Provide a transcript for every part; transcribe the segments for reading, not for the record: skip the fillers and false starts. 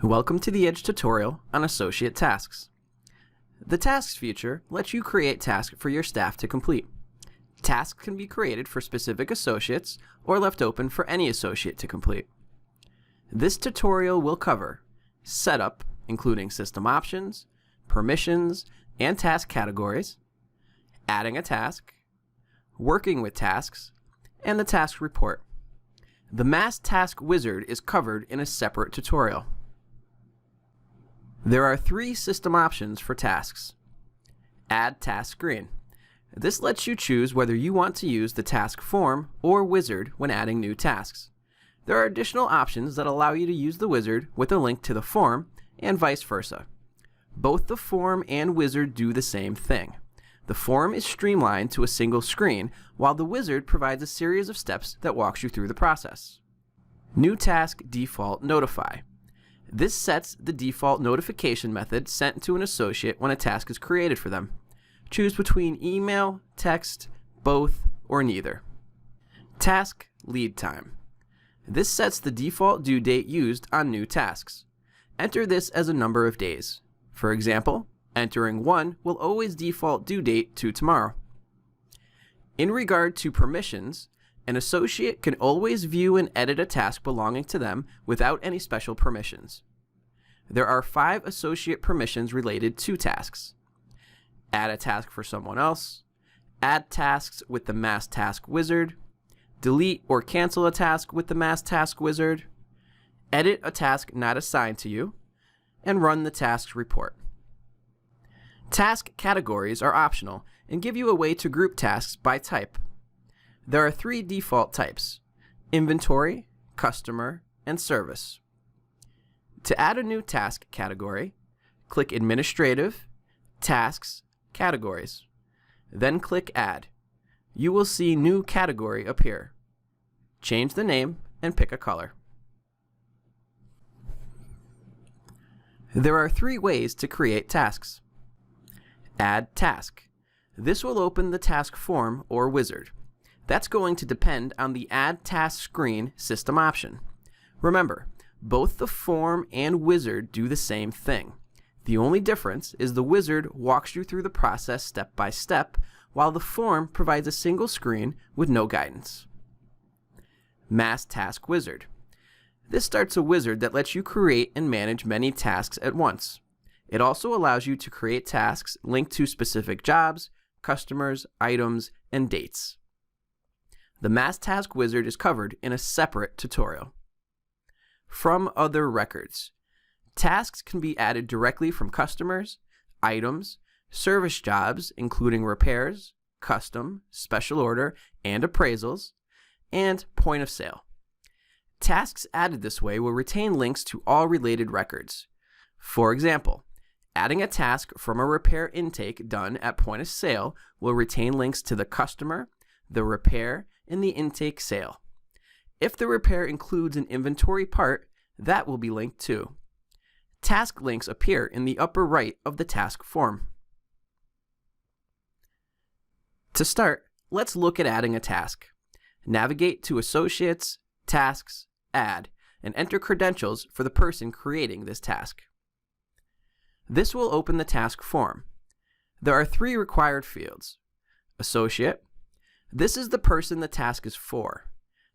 Welcome to the Edge tutorial on Associate Tasks. The Tasks feature lets you create tasks for your staff to complete. Tasks can be created for specific associates or left open for any associate to complete. This tutorial will cover setup, including system options, permissions, and task categories, adding a task, working with tasks, and the task report. The Mass Task Wizard is covered in a separate tutorial. There are three system options for tasks. Add task screen. This lets you choose whether you want to use the task form or wizard when adding new tasks. There are additional options that allow you to use the wizard with a link to the form and vice versa. Both the form and wizard do the same thing. The form is streamlined to a single screen, while the wizard provides a series of steps that walks you through the process. New Task Default Notify. This sets the default notification method sent to an associate when a task is created for them. Choose between email, text, both, or neither. Task Lead Time. This sets the default due date used on new tasks. Enter this as a number of days. For example, entering 1 will always default due date to tomorrow. In regard to permissions, an associate can always view and edit a task belonging to them without any special permissions. There are 5 associate permissions related to tasks. Add a task for someone else, add tasks with the Mass Task Wizard, delete or cancel a task with the Mass Task Wizard, edit a task not assigned to you, and run the tasks report. Task categories are optional and give you a way to group tasks by type. There are 3 default types: inventory, customer, and service. To add a new task category, click Administrative, Tasks, Categories. Then click Add. You will see New Category appear. Change the name and pick a color. There are 3 ways to create tasks. Add task. This will open the task form or wizard. That's going to depend on the Add Task Screen system option. Remember, both the form and wizard do the same thing. The only difference is the wizard walks you through the process step by step, while the form provides a single screen with no guidance. Mass Task Wizard. This starts a wizard that lets you create and manage many tasks at once. It also allows you to create tasks linked to specific jobs, customers, items, and dates. The Mass Task Wizard is covered in a separate tutorial. From other records. Tasks can be added directly from customers, items, service jobs, including repairs, custom, special order, and appraisals, and point of sale. Tasks added this way will retain links to all related records. For example, adding a task from a repair intake done at point of sale will retain links to the customer, the repair, and the intake sale. If the repair includes an inventory part, that will be linked too. Task links appear in the upper right of the task form. To start, let's look at adding a task. Navigate to Associates, Tasks, Add, and enter credentials for the person creating this task. This will open the task form. There are 3 required fields. Associate. This is the person the task is for.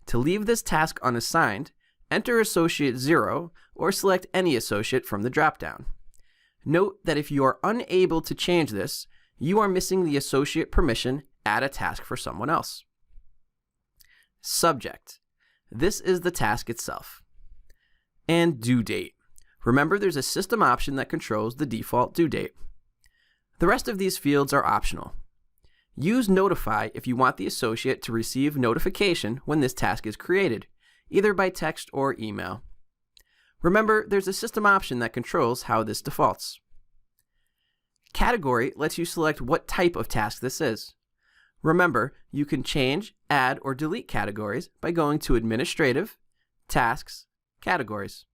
To leave this task unassigned, enter Associate 0 or select any associate from the dropdown. Note that if you are unable to change this, you are missing the associate permission Add a task for someone else. Subject. This is the task itself. And due date. Remember, there's a system option that controls the default due date. The rest of these fields are optional. Use Notify if you want the associate to receive notification when this task is created, either by text or email. Remember, there's a system option that controls how this defaults. Category lets you select what type of task this is. Remember, you can change, add, or delete categories by going to Administrative, Tasks, Categories.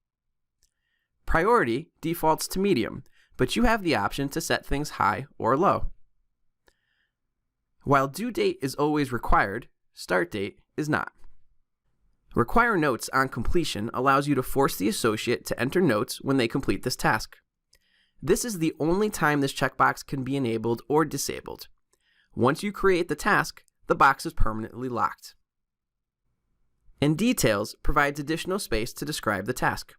Priority defaults to medium, but you have the option to set things high or low. While due date is always required, start date is not. Require notes on completion allows you to force the associate to enter notes when they complete this task. This is the only time this checkbox can be enabled or disabled. Once you create the task, the box is permanently locked. And Details provides additional space to describe the task.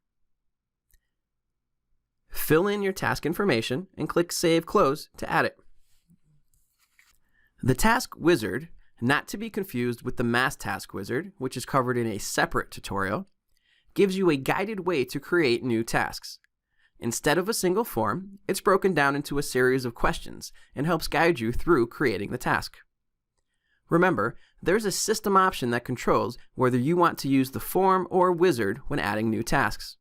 Fill in your task information and click Save Close to add it. The Task Wizard, not to be confused with the Mass Task Wizard, which is covered in a separate tutorial, gives you a guided way to create new tasks. Instead of a single form, it's broken down into a series of questions and helps guide you through creating the task. Remember, there's a system option that controls whether you want to use the form or wizard when adding new tasks.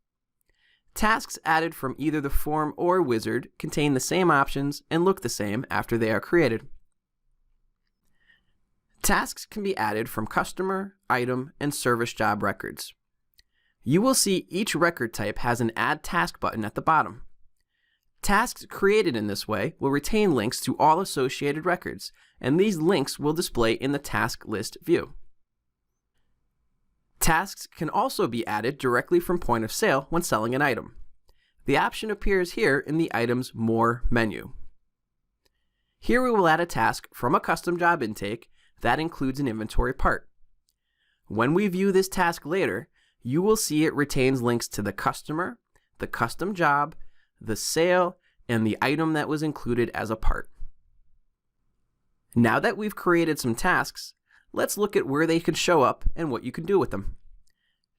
Tasks added from either the form or wizard contain the same options and look the same after they are created. Tasks can be added from customer, item, and service job records. You will see each record type has an Add Task button at the bottom. Tasks created in this way will retain links to all associated records, and these links will display in the Task List view. Tasks can also be added directly from point of sale when selling an item. The option appears here in the Item's More menu. Here we will add a task from a custom job intake that includes an inventory part. When we view this task later, you will see it retains links to the customer, the custom job, the sale, and the item that was included as a part. Now that we've created some tasks, let's look at where they can show up and what you can do with them.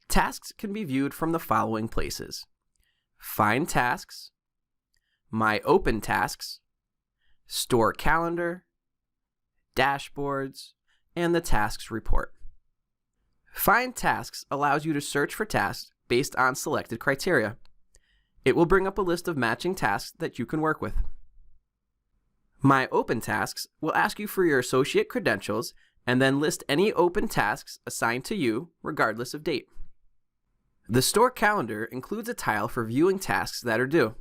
Tasks can be viewed from the following places: Find Tasks, My Open Tasks, Store Calendar, Dashboards, and the Tasks Report. Find Tasks allows you to search for tasks based on selected criteria. It will bring up a list of matching tasks that you can work with. My Open Tasks will ask you for your associate credentials and then list any open tasks assigned to you, regardless of date. The Store Calendar includes a tile for viewing tasks that are due.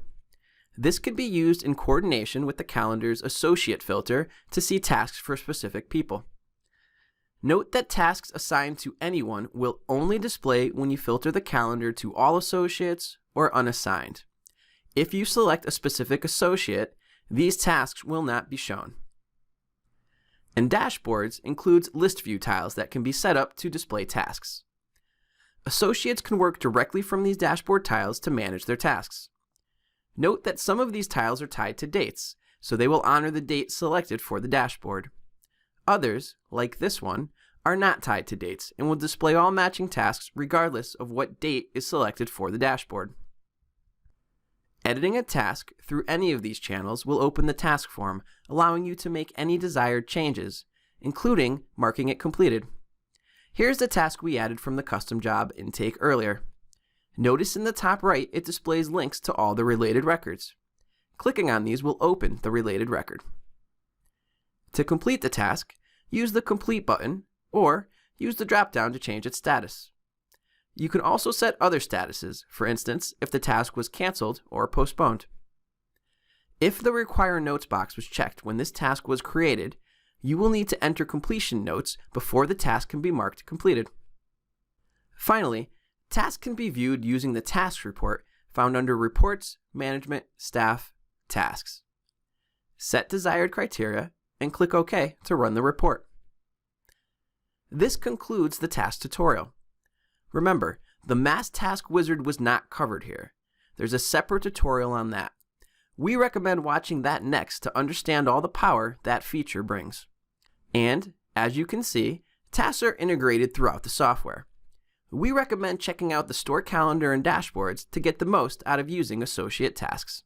This can be used in coordination with the calendar's associate filter to see tasks for specific people. Note that tasks assigned to anyone will only display when you filter the calendar to all associates or unassigned. If you select a specific associate, these tasks will not be shown. And Dashboards includes list view tiles that can be set up to display tasks. Associates can work directly from these dashboard tiles to manage their tasks. Note that some of these tiles are tied to dates, so they will honor the date selected for the dashboard. Others, like this one, are not tied to dates and will display all matching tasks regardless of what date is selected for the dashboard. Editing a task through any of these channels will open the task form, allowing you to make any desired changes, including marking it completed. Here's the task we added from the custom job intake earlier. Notice in the top right it displays links to all the related records. Clicking on these will open the related record. To complete the task, use the Complete button or use the drop-down to change its status. You can also set other statuses, for instance, if the task was canceled or postponed. If the Require Notes box was checked when this task was created, you will need to enter completion notes before the task can be marked completed. Finally, tasks can be viewed using the Tasks Report found under Reports, Management, Staff, Tasks. Set desired criteria and click OK to run the report. This concludes the task tutorial. Remember, the Mass Task Wizard was not covered here. There's a separate tutorial on that. We recommend watching that next to understand all the power that feature brings. And, as you can see, tasks are integrated throughout the software. We recommend checking out the Store Calendar and Dashboards to get the most out of using associate tasks.